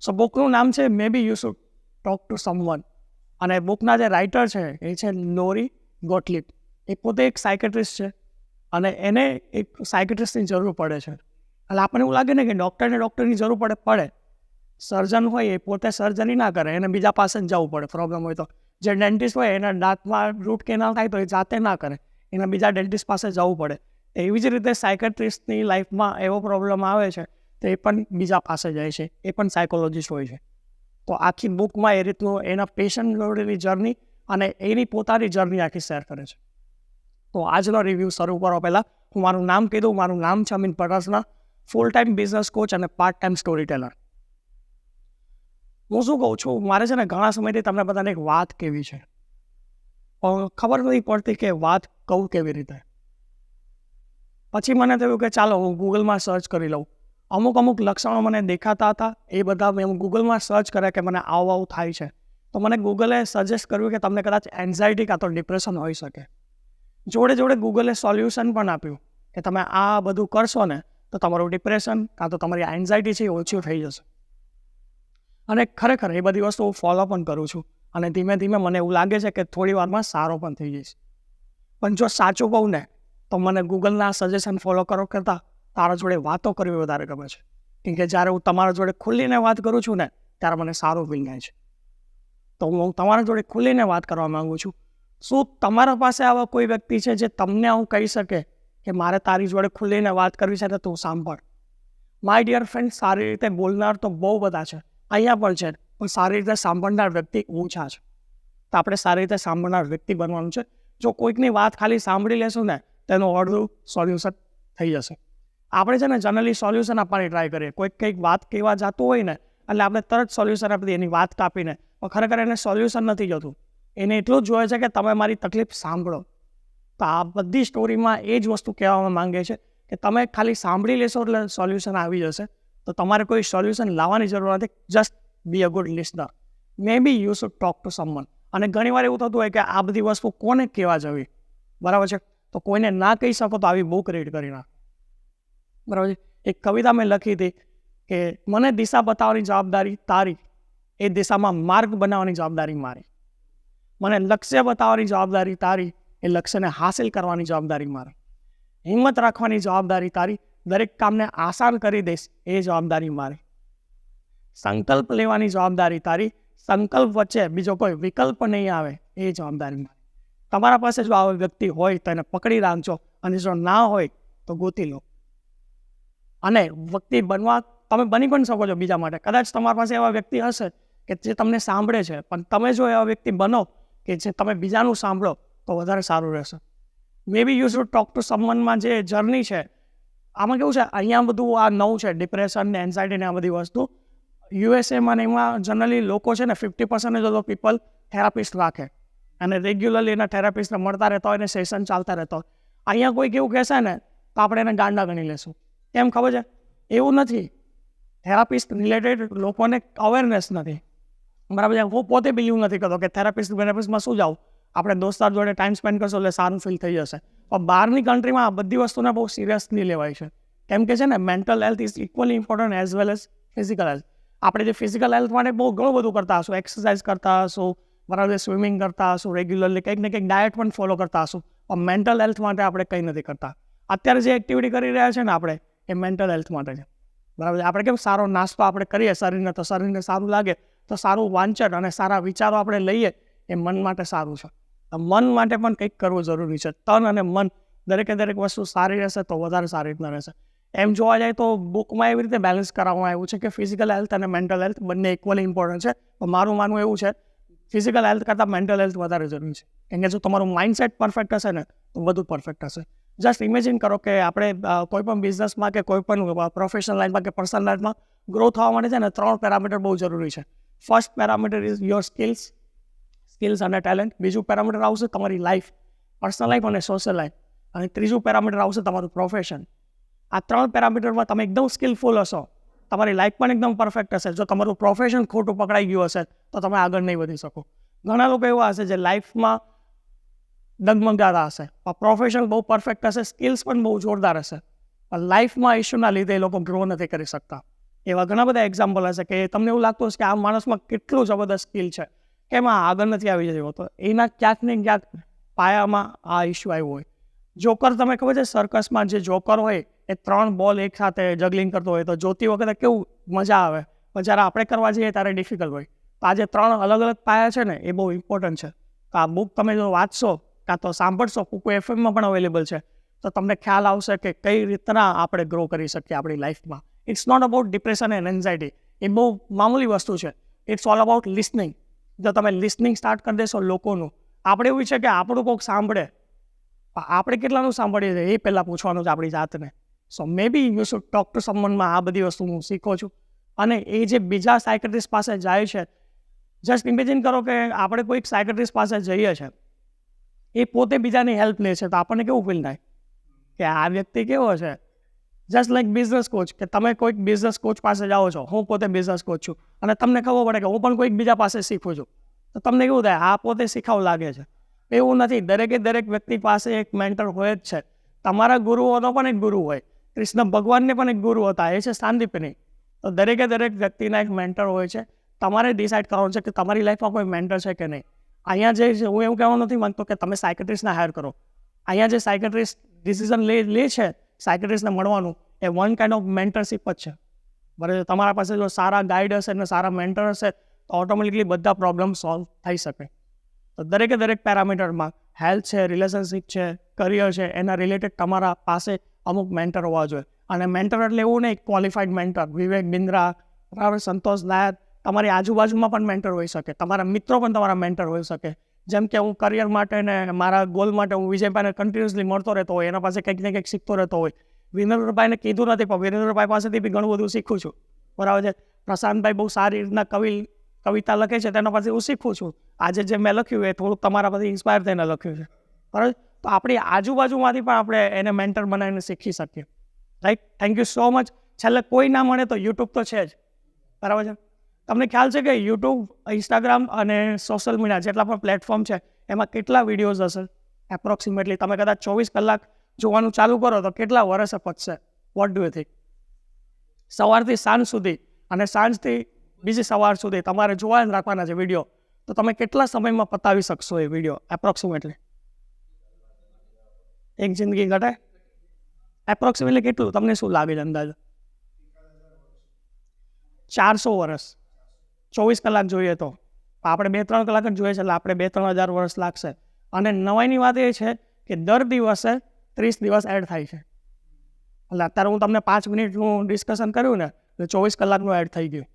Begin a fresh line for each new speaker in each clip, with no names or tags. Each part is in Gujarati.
સો બુકનું નામ છે may be you should talk to someone, અને બુકના જે રાઇટર છે એ છે લોરી ગોટલિબ. એ પોતે એક સાયકેટ્રિસ્ટ છે અને એને એક સાયકેટ્રિસ્ટની જરૂર પડે છે. એટલે આપણને એવું લાગે ને કે ડૉક્ટરની જરૂર પડે. સર્જન હોય એ પોતે સર્જરી ના કરે, એને બીજા પાસે જ જવું પડે પ્રોબ્લેમ હોય તો. જે ડેન્ટિસ્ટ હોય એના દાંતમાં રૂટ કેનાલ થાય તો એ જાતે ના કરે, એને બીજા ડેન્ટિસ્ટ પાસે જવું પડે. એવી જ રીતે સાયકેટ્રિસ્ટની લાઈફમાં એવો પ્રોબ્લેમ આવે છે તો એ પણ બીજા પાસે જાય છે, એ પણ સાયકોલોજીસ્ટ હોય છે. તો આખી બુકમાં એ રીતનું એના પેશન્ટ જોડેની જર્ની અને એની પોતાની જર્ની આખી શેર કરે છે. તો આજનો રિવ્યૂ શરૂ કરો પહેલાં હું મારું નામ કીધું. મારું નામ છે Amit Patasana, full time business coach અને પાર્ટ ટાઈમ સ્ટોરી ટેલર. હું શું કહું છું, મારે છે ને ઘણા સમયથી તમને બધાને એક વાત કેવી છે, પણ ખબર નથી પડતી કે વાત કહું કેવી રીતે. પછી મને થયું કે ચાલો હું ગૂગલમાં સર્ચ કરી લઉં. અમુક લક્ષણો મને દેખાતા હતા, એ બધા મેં ગૂગલમાં સર્ચ કર્યા કે મને આવું થાય છે. તો મને ગૂગલે સજેસ્ટ કર્યું કે તમને કદાચ એન્ઝાયટી કાં તો ડિપ્રેશન હોઈ શકે. જોડે ગૂગલે સોલ્યુશન પણ આપ્યું કે તમે આ બધું કરશો ને તો તમારું ડિપ્રેશન કાં તો તમારી એન્ઝાયટી છે એ ઓછી થઈ જશે. અને ખરેખર એ બધી વસ્તુ હું ફોલો પણ કરું છું અને ધીમે ધીમે મને એવું લાગે છે કે થોડી વારમાં સારો પણ થઈ જઈશ. પણ જો સાચું કહું ને તો મને ગૂગલના સજેશન ફોલો કરો કરતાં તારા જોડે વાતો કરવી વધારે ગમે છે. કેમ કે જ્યારે હું તમારા જોડે ખુલ્લીને વાત કરું છું ને ત્યારે મને સારું ફીલ થાય છે. તો હું તમારા જોડે ખુલ્લીને વાત કરવા માગું છું. શું તમારા પાસે આવા કોઈ વ્યક્તિ છે જે તમને આવું કહી શકે કે મારે તારી જોડે ખુલ્લીને વાત કરવી છે તો તું સાંભળ? માય ડિયર ફ્રેન્ડ, સારી રીતે બોલનાર તો બહુ બધા છે, અહીંયા પણ છે, પણ સારી રીતે સાંભળનાર વ્યક્તિ ઓછા છે. તો આપણે સારી રીતે સાંભળનાર વ્યક્તિ બનવાનું છે. જો કોઈકની વાત ખાલી સાંભળી લેશું ને તેનું અડધું સોલ્યુશન થઈ જશે. આપણે છે ને જનરલી સોલ્યુશન આપવાની ટ્રાય કરીએ. કોઈક કંઈક વાત કહેવા જતું હોય ને એટલે આપણે તરત સોલ્યુશન આપી દઈએ એની વાત કાપીને, પણ ખરેખર એને સોલ્યુશન નથી જતું. એને એટલું જ જોઈએ છે કે તમે મારી તકલીફ સાંભળો. તો આ બધી સ્ટોરીમાં એ જ વસ્તુ કહેવામાં માંગે છે કે તમે ખાલી સાંભળી લેશો એટલે સોલ્યુશન આવી જશે. તો તમારે કોઈ સોલ્યુશન લાવવાની જરૂર નથી. Just be a good listener. May be you should talk to someone. અને ઘણીવાર એવું થતું હોય કે આ બધી વસ્તુ કોને કહેવા જવી, બરાબર છે? તો કોઈને ના કહી શકો તો આવી બુક રીડ કરી નાખ, બરાબર છે? એક કવિતા મેં લખી હતી કે મને દિશા બતાવવાની જવાબદારી તારી, એ દિશામાં માર્ગ બનાવવાની જવાબદારી મારી. મને લક્ષ્ય બતાવવાની જવાબદારી તારી, એ લક્ષ્યને હાસિલ કરવાની જવાબદારી મારી. હિંમત રાખવાની જવાબદારી તારી, દરેક કામને આસાન કરી દઈશ એ જવાબદારી મારી. સંકલ્પ લેવાની જવાબદારી તારી, સંકલ્પ વચ્ચે બીજો કોઈ વિકલ્પ નહીં આવે એ જવાબદારી મારી. તમારા પાસે જો આવો વ્યક્તિ હોય તો એને પકડી રાખજો, અને જો ના હોય તો ગોતી લો. અને વ્યક્તિ બનવા તમે બની પણ શકો છો બીજા માટે. કદાચ તમારી પાસે એવા વ્યક્તિ હશે કે જે તમને સાંભળે છે, પણ તમે જો એવા વ્યક્તિ બનો કે જે તમે બીજાનું સાંભળો તો વધારે સારું રહેશે. મે be you should talk two સમવનમાં જે જર્ની છે, આમાં કેવું છે, અહીંયા બધું આ નવું છે, ડિપ્રેશન ને એન્ઝાયટી ને આ બધી વસ્તુ. યુએસએમાં ને એમાં જનરલી લોકો છે ને 50% ઓફ પીપલ થેરાપિસ્ટ રાખે અને રેગ્યુલરલી એના થેરાપિસ્ટને મળતા રહેતા હોય ને સેશન ચાલતા રહેતા હોય. અહીંયા કોઈ કેવું કહેશે ને તો આપણે એને ગાંડા ગણી લેશું. કેમ ખબર છે? એવું નથી. થેરાપિસ્ટ રિલેટેડ લોકોને અવેરનેસ નથી, બરાબર છે? હું પોતે બિલીવ નથી કરતો કે થેરાપિસ્ટમાં શું જાઉં, આપણે દોસ્તાર જોડે ટાઈમ સ્પેન્ડ કરશો એટલે સારું ફીલ થઈ જશે. પણ બહારની કન્ટ્રીમાં આ બધી વસ્તુને બહુ સિરિયસલી લેવાય છે. કેમ કે છે ને mental health is equally important as well as physical health. આપણે જે ફિઝિકલ હેલ્થ માટે બહુ ઘણું બધું કરતા હશું, એક્સરસાઇઝ કરતા હશું, બરાબર, સ્વિમિંગ કરતા હશું, રેગ્યુલરલી કંઈક ને કંઈક ડાયટ પણ ફોલો કરતા હશું, પણ મેન્ટલ હેલ્થ માટે આપણે કંઈ નથી કરતા. અત્યારે જે એક્ટિવિટી કરી રહ્યા છે ને આપણે, એ મેન્ટલ હેલ્થ માટે છે, બરાબર છે? આપણે કેમ સારો નાસ્તો આપણે કરીએ શરીરને તો શરીરને સારું લાગે, તો સારું વાંચન અને સારા વિચારો આપણે લઈએ એ મન માટે સારું છે. મન માટે પણ કંઈક કરવું જરૂરી છે. તન અને મન દરેકે દરેક વસ્તુ સારી રહેશે તો વધારે સારી રીતના રહેશે. એમ જોવા જાય તો બુકમાં એવી રીતે બેલેન્સ કરવામાં આવ્યું છે કે ફિઝિકલ હેલ્થ અને મેન્ટલ હેલ્થ બંને ઇક્વલી ઇમ્પોર્ટન્ટ છે. પણ મારું માનવું એવું છે ફિઝિકલ હેલ્થ કરતાં મેન્ટલ હેલ્થ વધારે જરૂરી છે. કેમ કે જો તમારું માઇન્ડસેટ પરફેક્ટ હશે ને તો બધું પરફેક્ટ હશે. જસ્ટ ઇમેજિન કરો કે આપણે કોઈ પણ બિઝનેસમાં કે કોઈ પણ પ્રોફેશનલ લાઈફમાં કે પર્સનલ લાઈફમાં ગ્રો થવા માટે છે ને 3 પેરામીટર બહુ જરૂરી છે. First parameter is your skills અને ટેલેન્ટ. બીજું પેરામીટર આવશે તમારી લાઈફ, પર્સનલ લાઈફ અને સોશિયલ લાઈફ. અને ત્રીજું પેરામીટર આવશે તમારું પ્રોફેશન. આ 3 પેરામીટરમાં તમે એકદમ સ્કિલફુલ હશો, તમારી લાઈફ પણ એકદમ પરફેક્ટ હશે. જો તમારું પ્રોફેશન ખોટું પકડાઈ ગયું હશે તો તમે આગળ નહીં વધી શકો. ઘણા લોકો એવા હશે જે લાઈફમાં ડગમગાતા હશે, પણ પ્રોફેશન બહુ પરફેક્ટ હશે, સ્કિલ્સ પણ બહુ જોરદાર હશે, પણ લાઈફમાં ઇસ્યુના લીધે એ લોકો ગ્રો નથી કરી શકતા. એવા ઘણા બધા એક્ઝામ્પલ હશે કે તમને એવું લાગતું હશે કે આ માણસમાં કેટલું જબરદસ્ત સ્કિલ છે, કેમ આ આગળ નથી આવી જતો, તો એના ક્યાંક ને ક્યાંક પાયામાં આ ઇસ્યુ આવ્યો હોય. જોકર, તમે ખબર છે સર્કસમાં જે જોકર હોય એ 3 બોલ એક સાથે જગલિંગ કરતો હોય, તો જોતી વખતે કેવું મજા આવે, પણ જ્યારે આપણે કરવા જઈએ ત્યારે ડિફિકલ્ટ હોય. તો આ જે 3 અલગ અલગ પાયા છે ને એ બહુ ઇમ્પોર્ટન્ટ છે. તો આ બુક તમે જો વાંચશો કાં તો સાંભળશો, કુકુ એફએમમાં પણ અવેલેબલ છે, તો તમને ખ્યાલ આવશે કે કઈ રીતના આપણે ગ્રો કરી શકીએ આપણી લાઈફમાં. It's not about depression and anxiety, એ બહુ મામૂલી વસ્તુ છે. It's all about listening. જો તમે લિસનિંગ સ્ટાર્ટ કરી દેશો લોકોનું, આપણે એવું છે કે આપણું કોઈક સાંભળે, આપણે કેટલાનું સાંભળીએ છીએ એ પહેલાં પૂછવાનું છે આપણી જાતને. સો મે be you should talk two સમવનમાં. આ બધી વસ્તુ હું શીખું છું. અને એ જે બીજા સાયકેટ્રિસ્ટ પાસે જાય છે, જસ્ટ ઇમેજિન કરો કે આપણે કોઈક સાયકેટ્રિસ્ટ પાસે જઈએ છીએ, એ પોતે બીજાની હેલ્પ લે છે, તો આપણને કેવું ફીલ થાય કે આ વ્યક્તિ કેવો છે. જસ્ટ લાઈક બિઝનેસ કોચ, કે તમે કોઈક બિઝનેસ કોચ પાસે જાઓ છો, હું પોતે બિઝનેસ કોચ છું, અને તમને ખબર પડે કે હું પણ કોઈક બીજા પાસે શીખું છું, તો તમને કેવું થાય, આ પોતે શીખાવું લાગે છે. એવું નથી, દરેક વ્યક્તિ પાસે એક મેન્ટર હોય જ છે. તમારા ગુરુઓનો પણ એક ગુરુ હોય. કૃષ્ણ ભગવાનને પણ એક ગુરુ હતા, એ છે સાંદીપની. તો દરેક વ્યક્તિના એક મેન્ટર હોય છે. તમારે ડિસાઇડ કરવાનું છે કે તમારી લાઈફમાં કોઈ મેન્ટર છે કે નહીં. અહીંયા જે છે, હું એવું કહેવાનું નથી માગતો કે તમે સાયકેટ્રિસ્ટને હાયર કરો. અહીંયા જે સાયકેટ્રિસ્ટ ડિસિઝન લે છે સાયકેટ્રિસ્ટને મળવાનું, એ વન કાઇન્ડ ઓફ મેન્ટરશીપ જ છે. બરાબર. તમારા પાસે જો સારા ગાઈડ હશે અને સારા મેન્ટર હશે, તો ઓટોમેટિકલી બધા પ્રોબ્લેમ સોલ્વ થઈ શકે. તો દરેક પેરામીટરમાં હેલ્થ છે, રિલેશનશિપ છે, કરિયર છે, એના રિલેટેડ તમારા પાસે અમુક મેન્ટર હોવા જોઈએ. અને મેન્ટર એટલે એવું નહીં ક્વોલિફાઈડ મેન્ટર, વિવેક બિંદ્રા, બરાબર, સંતોષ નાયર. તમારી આજુબાજુમાં પણ મેન્ટર હોઈ શકે, તમારા મિત્રો પણ તમારા મેન્ટર હોઈ શકે. જેમ કે હું કરિયર માટે ને મારા ગોલ માટે હું વિજયભાઈને કન્ટિન્યુઅસલી મળતો રહેતો હોય, એના પાસે કંઈક ને કંઈક શીખતો રહેતો હોય. વિરેન્દ્રભાઈને કીધું નથી, પણ વિરેન્દ્રભાઈ પાસેથી બી ઘણું બધું શીખું છું. બરાબર છે. પ્રશાંતભાઈ બહુ સારી રીતના કવિતા લખે છે, તેના પાસે હું શીખું છું. આજે જે મેં લખ્યું એ થોડુંક તમારા પછી ઇન્સ્પાયર થઈને લખ્યું છે. બરાબર. તો આપણી આજુબાજુમાંથી પણ આપણે એને મેન્ટર બનાવીને શીખી શકીએ. Right. Thank you so much. છેલ્લે કોઈ ના મળે તો યુટ્યુબ તો છે જ. બરાબર છે. તમને ખ્યાલ છે કે યુટ્યુબ, ઇન્સ્ટાગ્રામ અને સોશિયલ મીડિયા જેટલા પણ પ્લેટફોર્મ છે, એમાં કેટલા વિડીયોઝ હશે એપ્રોક્સિમેટલી? તમે કદાચ 24 કલાક જોવાનું ચાલુ કરો તો કેટલા વર્ષે પચશે? What do you think? સવારથી સાંજ સુધી અને સાંજથી બીજી સવાર સુધી તમારે જોવા જ રાખવાના છે વિડીયો, તો તમે કેટલા સમયમાં પતાવી શકશો એ વિડીયો એપ્રોક્સિમેટલી? એક જિંદગી ઘટે એપ્રોક્સિમેટલી કેટલું તમને શું લાગે છે અંદાજે? 400 વર્ષ. 24 કલાક જોઈએ તો આપણે 2-3 કલાક જ જોઈએ છે, એટલે આપણે 2-3 હજાર વર્ષ લાગશે. અને નવાઈની વાત એ છે કે દર દિવસે 30 દિવસ એડ થાય છે. એટલે અત્યારે હું તમને 5 મિનિટનું ડિસ્કશન કર્યું ને, તો 24 કલાકનું એડ થઈ ગયું.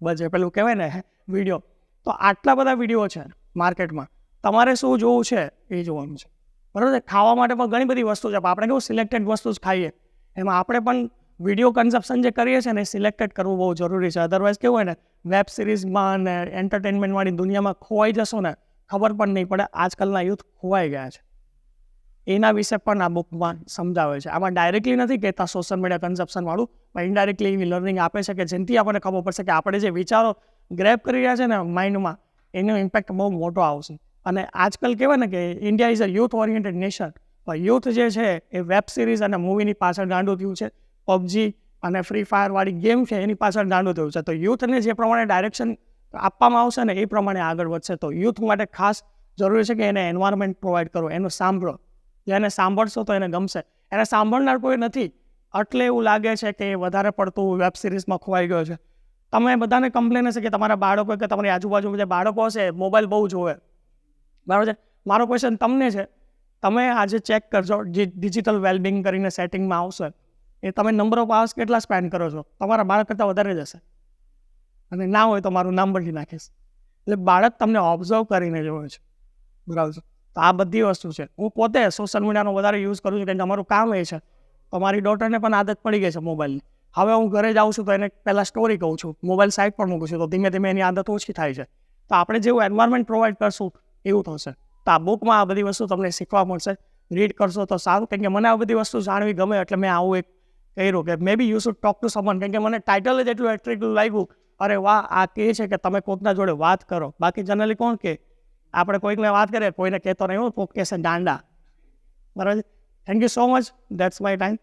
બસ એ પેલું કહેવાય ને વિડીયો. તો આટલા બધા વિડીયો છે માર્કેટમાં, તમારે શું જોવું છે એ જોવાનું છે. બરાબર છે. ખાવા માટે પણ ઘણી બધી વસ્તુ છે, પણ આપણે કેવું સિલેક્ટેડ વસ્તુ જ ખાઈએ. એમાં આપણે પણ વિડીયો કન્ઝપ્શન જે કરીએ છીએ ને એ સિલેક્ટેડ કરવું બહુ જરૂરી છે. અધરવાઇઝ કેવું હોય ને, વેબ સિરીઝમાં ને એન્ટરટેનમેન્ટવાળી દુનિયામાં ખોવાઈ જશો ને, ખબર પણ નહીં પડે આજકાલના યુથ ખોવાઈ ગયા છે. એના વિશે પણ આ બુકમાં સમજાવે છે. આમાં ડાયરેક્ટલી નથી કહેતા સોશિયલ મીડિયા કન્ઝપ્શનવાળું, પણ ઇનડાયરેક્ટલી એવી લર્નિંગ આપે છે કે જેનાથી આપણને ખબર પડશે કે આપણે જે વિચારો ગ્રેપ કરી રહ્યા છે ને માઇન્ડમાં, એનો ઇમ્પેક્ટ બહુ મોટો આવશે. અને આજકાલ કહેવાય ને કે India is a youth oriented nation. પણ યુથ જે છે એ વેબ સિરીઝ અને મૂવીની પાછળ ગાંડું થયું છે. પબજી અને ફ્રી ફાયરવાળી ગેમ છે એની પાછળ ગાંડું થયું છે. તો યુથને જે પ્રમાણે ડાયરેક્શન આપવામાં આવશે ને એ પ્રમાણે આગળ વધશે. તો યુથ માટે ખાસ જરૂરી છે કે એને એન્વાયરમેન્ટ પ્રોવાઈડ કરો, એનું સાંભળો. જેને સાંભળશો તો એને ગમશે. એને સાંભળનાર કોઈ નથી એટલે એવું લાગે છે કે એ વધારે પડતું વેબ સિરીઝમાં ખોવાઈ ગયો છે. તમે બધાને કમ્પ્લેન હશે કે તમારા બાળકો કે તમારી આજુબાજુ જે બાળકો હશે મોબાઈલ બહુ જોવે. બરાબર છે. મારો ક્વેશ્ચન તમને છે, તમે આજે ચેક કરજો, ડિજિટલ વેલબિંગ કરીને સેટિંગમાં આવશે, એ તમે નંબર ઓફ અવર્સ કેટલા સ્પેન્ડ કરો છો? તમારા બાળક કરતાં વધારે જ હશે. અને ના હોય તો મારું નામ બદલી નાખીશ. એટલે બાળક તમને ઓબ્ઝર્વ કરીને જોવે છે. બરાબર છે. તો આ બધી વસ્તુ છે. હું પોતે સોશિયલ મીડિયાનો વધારે યુઝ કરું છું, કારણ કે અમારું કામ એ છે. તો મારી ડોટરને પણ આદત પડી ગઈ છે મોબાઈલની. હવે હું ઘરે જાઉં છું તો એને પહેલાં સ્ટોરી કહું છું, મોબાઈલ સાઈડ પર મૂકું છું, તો ધીમે ધીમે એની આદત ઓછી થાય છે. તો આપણે જેવું એન્વાયરમેન્ટ પ્રોવાઈડ કરશું એવું થશે. તો આ બુકમાં આ બધી વસ્તુ તમને શીખવા મળશે. રીડ કરશો તો સારું, કારણ કે મને આ બધી વસ્તુ જાણવી ગમે એટલે મેં આવું એક કહ્યું કે may be you should talk to someone, કારણ કે મને ટાઇટલ જ એટલું એટ્રેક્ટિવ લાગ્યું. અરે વાહ, આ કહે છે કે તમે કોઈકના જોડે વાત કરો. બાકી જનરલી કોણ કે આપણે કોઈકને વાત કરીએ, કોઈને કહેતો નહીં, કોઈક કહેશે દાંડા. બરાબર. Thank you so much. That's my time.